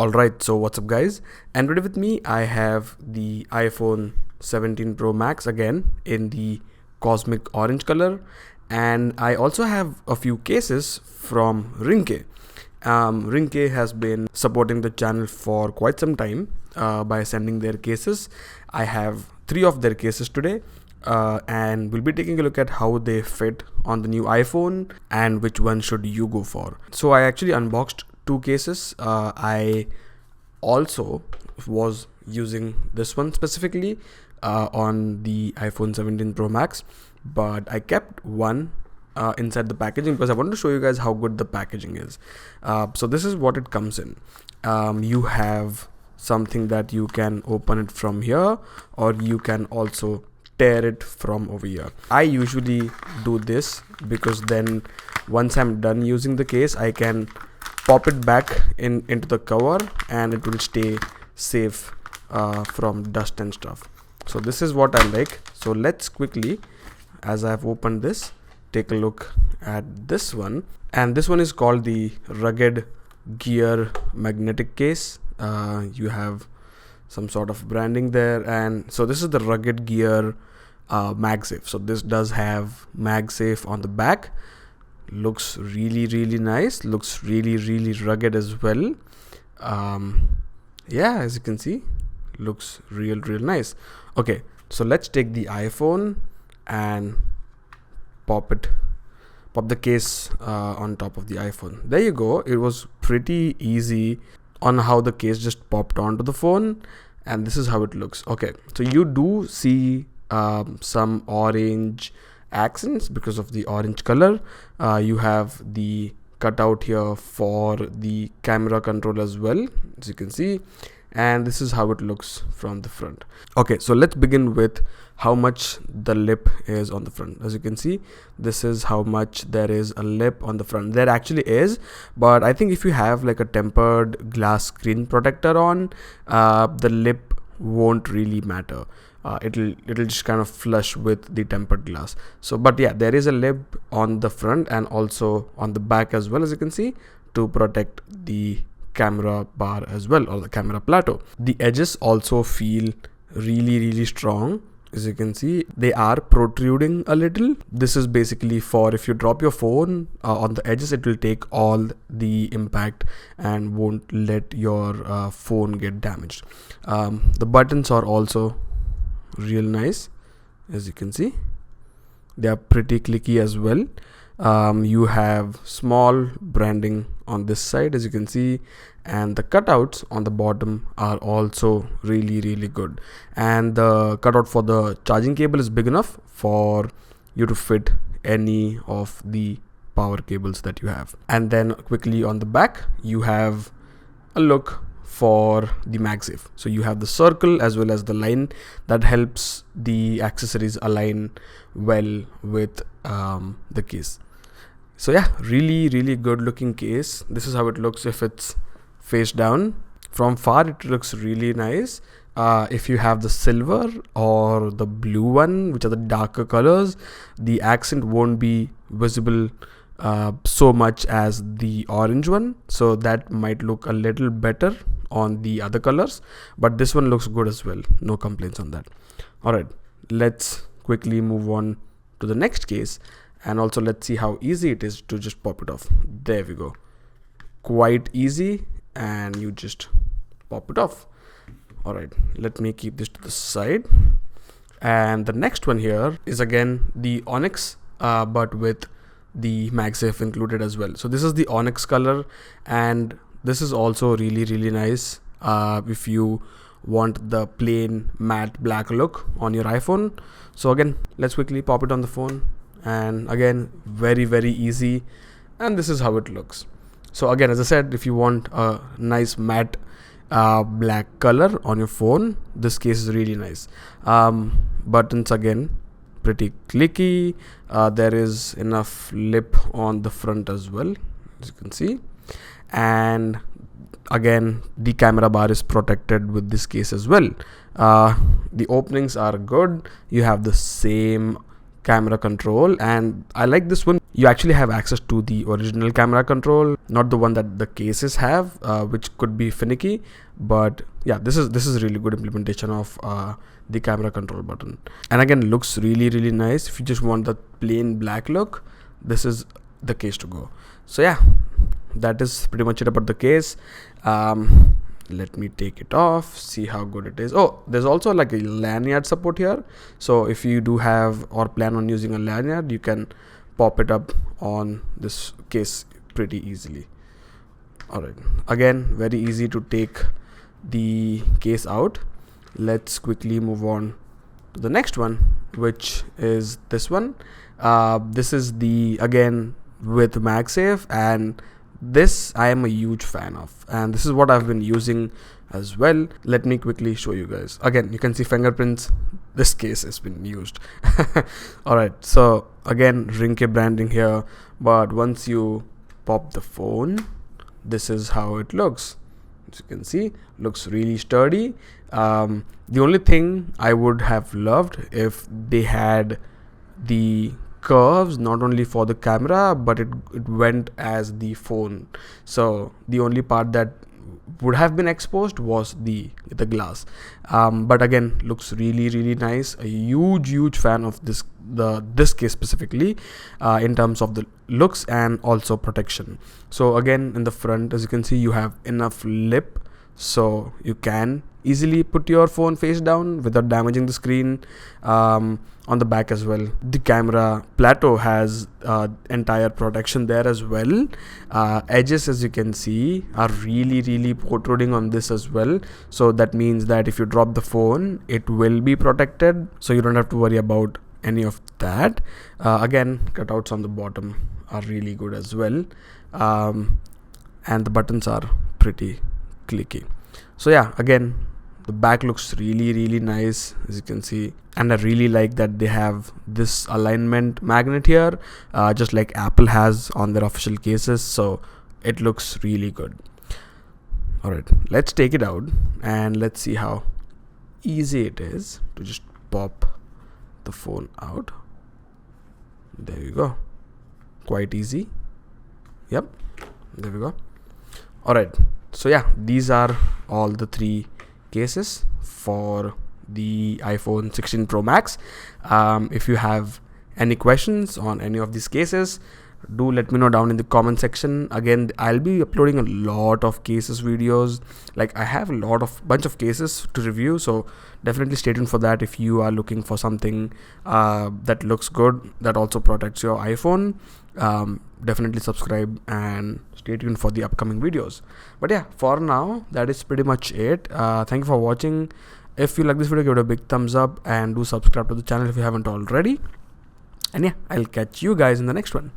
Alright, so what's up guys, and today with me I have the iPhone 17 Pro Max again in the cosmic orange color, and I also have a few cases from Ringke. Ringke has been supporting the channel for quite some time by sending their cases. I have 3 of their cases today, and we'll be taking a look at how they fit on the new iPhone and which one should you go for. So I actually unboxed 2 cases. I also was using this one specifically on the iPhone 17 Pro Max, but I kept one inside the packaging because I wanted to show you guys how good the packaging is. So this is what it comes in. You have something that you can open it from here, or you can also tear it from over here. I usually do this because then once I'm done using the case, I can pop it back into the cover and it will stay safe from dust and stuff. So this is what I like. So let's quickly, as I've opened this, take a look at this one. And this one is called the Rugged Gear magnetic case. You have some sort of branding there, and so this is the Rugged Gear MagSafe. So this does have MagSafe on the back. Looks really nice, looks really rugged as well. Yeah, as you can see, looks real nice. Okay, so let's take the iPhone and pop the case on top of the iPhone. There you go. It was pretty easy on how the case just popped onto the phone, and this is how it looks. Okay, so you do see some orange accents because of the orange color. You have the cutout here for the camera control as well, as you can see, and this is how it looks from the front. Okay, so let's begin with how much the lip is on the front. As you can see, this is how much there is a lip on the front. There actually is, but I think if you have like a tempered glass screen protector on, the lip won't really matter. It'll just kind of flush with the tempered glass. So but yeah, there is a lip on the front and also on the back as well, as you can see, to protect the camera bar as well, or the camera plateau. The edges also feel really strong. As you can see, they are protruding a little. This is basically for if you drop your phone on the edges, it will take all the impact and won't let your phone get damaged. The buttons are also real nice. As you can see, they are pretty clicky as well. You have small branding on this side, as you can see, and the cutouts on the bottom are also really good, and the cutout for the charging cable is big enough for you to fit any of the power cables that you have. And then quickly on the back, you have a look for the MagSafe. So you have the circle as well as the line that helps the accessories align well with the case. So yeah, really good looking case. This is how it looks if it's face down. From far it looks really nice. If you have the silver or the blue one, which are the darker colors, the accent won't be visible so much as the orange one, so that might look a little better on the other colors, but this one looks good as well. No complaints on that. All right, let's quickly move on to the next case, and also let's see how easy it is to just pop it off. There we go, quite easy, and you just pop it off. All right, let me keep this to the side. And the next one here is again the Onyx, but with the MagSafe included as well. So this is the Onyx color, and this is also really nice if you want the plain matte black look on your iPhone. So again, let's quickly pop it on the phone, and again, very easy, and this is how it looks. So again, as I said, if you want a nice matte black color on your phone, this case is really nice. Buttons again pretty clicky. There is enough lip on the front as well, as you can see, and again the camera bar is protected with this case as well. The openings are good. You have the same camera control, and I like this one you actually have access to the original camera control, not the one that the cases have, which could be finicky. But yeah, this is really good implementation of the camera control button. And again, looks really nice. If you just want the plain black look, this is the case to go. So yeah, that is pretty much it about the case. Let me take it off, see how good it is. Oh, there's also like a lanyard support here, so if you do have or plan on using a lanyard, you can pop it up on this case pretty easily. All right, again, very easy to take the case out. Let's quickly move on to the next one, which is this one. This is the, again, with MagSafe, and this I am a huge fan of, and this is what I've been using as well. Let me quickly show you guys. Again, you can see fingerprints. This case has been used. All right, so again, Ringke branding here, but once you pop the phone, this is how it looks. As you can see, looks really sturdy. The only thing I would have loved if they had the curves not only for the camera, but it went as the phone. So the only part that would have been exposed was the glass. But again, looks really nice. A huge fan of this case specifically, in terms of the looks and also protection. So again, in the front, as you can see, you have enough lip, so you can easily put your phone face down without damaging the screen. On the back as well, the camera plateau has entire protection there as well. Edges, as you can see, are really protruding on this as well, so that means that if you drop the phone, it will be protected, so you don't have to worry about any of that. Again, cutouts on the bottom are really good as well, and the buttons are pretty clicky. So yeah, again, the back looks really nice, as you can see, and I really like that they have this alignment magnet here, just like Apple has on their official cases, so it looks really good. Alright, let's take it out and let's see how easy it is to just pop the phone out. There you go, quite easy. Yep, there we go. Alright, so yeah, these are all the three cases for the iPhone 16 Pro Max. If you have any questions on any of these cases, do let me know down in the comment section. Again, I'll be uploading a lot of cases videos. Like, I have a bunch of cases to review, so definitely stay tuned for that. If you are looking for something that looks good, that also protects your iPhone, definitely subscribe and stay tuned for the upcoming videos. But yeah, for now, that is pretty much it. Thank you for watching. If you like this video, give it a big thumbs up and do subscribe to the channel if you haven't already. And yeah, I'll catch you guys in the next one.